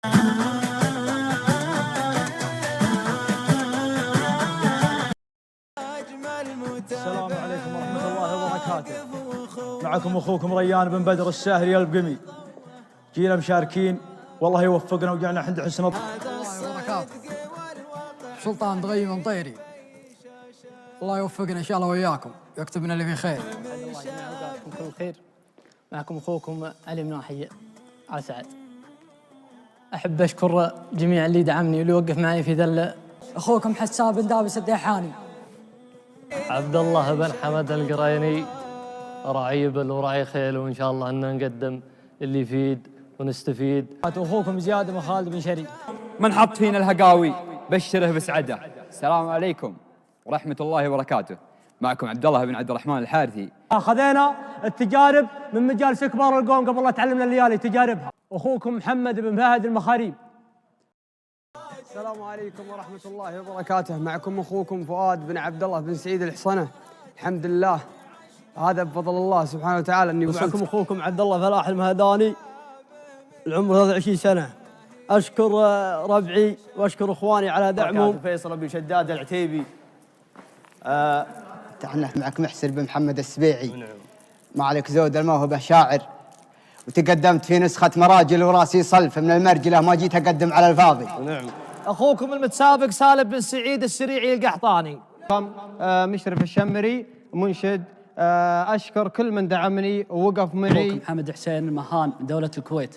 السلام عليكم ورحمة الله وبركاته. معكم أخوكم ريان بن بدر الساهري البقمي. جينا مشاركين والله يوفقنا وجعلنا عند حسن الله وبركاته. سلطان دغيم مطيري، الله يوفقنا إن شاء الله وياكم ويكتبنا اللي في خير. الله يجمع أوقاتكم كل خير. معكم أخوكم علي مناحي على سعد. أحب أشكر جميع اللي دعمني واللي وقف معي في ذا. أخوكم حسان بن دابس الديحاني. عبد الله بن حمد القريني، راعي إبل وراعي خيل، وإن شاء الله أن نقدم اللي يفيد ونستفيد. أخوكم زياد بن خالد بن شري. من حط فينا الهقاوي بشره بسعده. السلام عليكم ورحمة الله وبركاته. معكم عبد الله بن عبد الرحمن الحارثي. أخذنا التجارب من مجالس كبار القوم قبل لا تعلمنا الليالي تجاربها. أخوكم محمد بن فهد المخاريب. السلام عليكم ورحمة الله وبركاته. معكم أخوكم فؤاد بن عبد الله بن سعيد الحصنة. الحمد لله، هذا بفضل الله سبحانه وتعالى أني وصلت. معكم أخوكم عبد الله فلاح المهداني، العمر 23 سنة. أشكر ربعي وأشكر إخواني على دعمهم. فيصل بن شداد العتيبي. احنا معك محسن بن محمد السبيعي. ما عليك زود الموهبة شاعر، وتقدمت في نسخة مراجل وراسي صلف من المرجلة، ما جيت أقدم على الفاضي. نعم. أخوكم المتسابق سالم بن سعيد السريعي القحطاني. مشرف الشمري منشد. أشكر كل من دعمني ووقف معي. أخوكم محمد حسين المهان من دولة الكويت.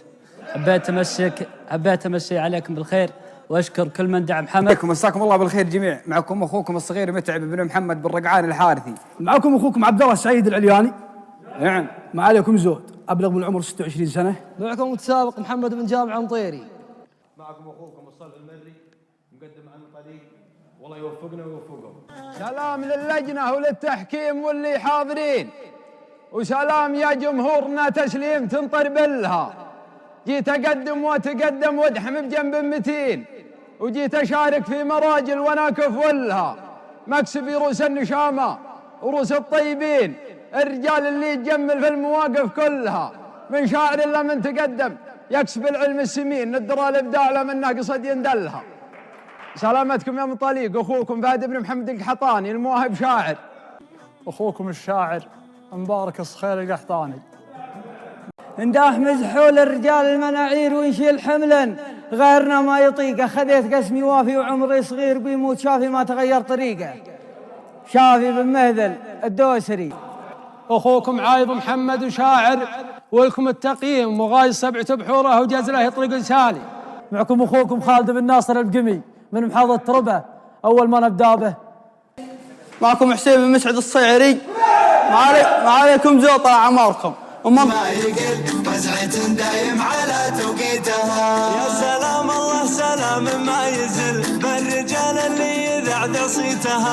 حبيت أمسي عليكم بالخير وأشكر كل من دعم حمد. مساكم الله بالخير جميع. معكم أخوكم الصغير متعب بن محمد بن رقعان الحارثي. معكم أخوكم عبد الله السعيد العلياني. نعم. ما عليكم زود، أبلغ بالعمر 26 سنة. معكم متسابق محمد بن جامع مطيري. معكم أخوكم الصلح المري مقدم عن الطريق، والله يوفقنا ويوفقهم. سلام للجنة وللتحكيم واللي حاضرين، وسلام يا جمهورنا تسليم تنطر بالها. جيت أقدم وأتقدم وادحم بجنب متين، وجيت أشارك في مراجل وأنا كفولها. مكسبي روس النشامة وروس الطيبين، الرجال اللي يتجمل في المواقف كلها. من شاعر إلا من تقدم يكسب العلم السمين، ندرى الإبداع لمن ناقصد يندلها. سلامتكم يا مطاليق. أخوكم فهد بن محمد القحطاني المواهب شاعر. أخوكم الشاعر مبارك الصخير القحطاني. نداح مزحول الرجال المناعير ونشيل حملا، غيرنا ما يطيقه. خذيت قسمي وافي وعمري صغير بيموت شافي ما تغير طريقه. شافي بن مهذل الدوسري. أخوكم عايض محمد وشاعر، ولكم التقييم وغاية 7 بحوره وجاز له طريق سالي. معكم أخوكم خالد بن ناصر البقمي من محافظة تربة، أول ما نبدأ به. معكم حسين بن مسعد الصيعري. ما عليكم زود طال عماركم. ما يقل فزعة دايم على توقيتها. يا سلام الله سلام ما يزل بالرجال اللي يذعذع صيتها.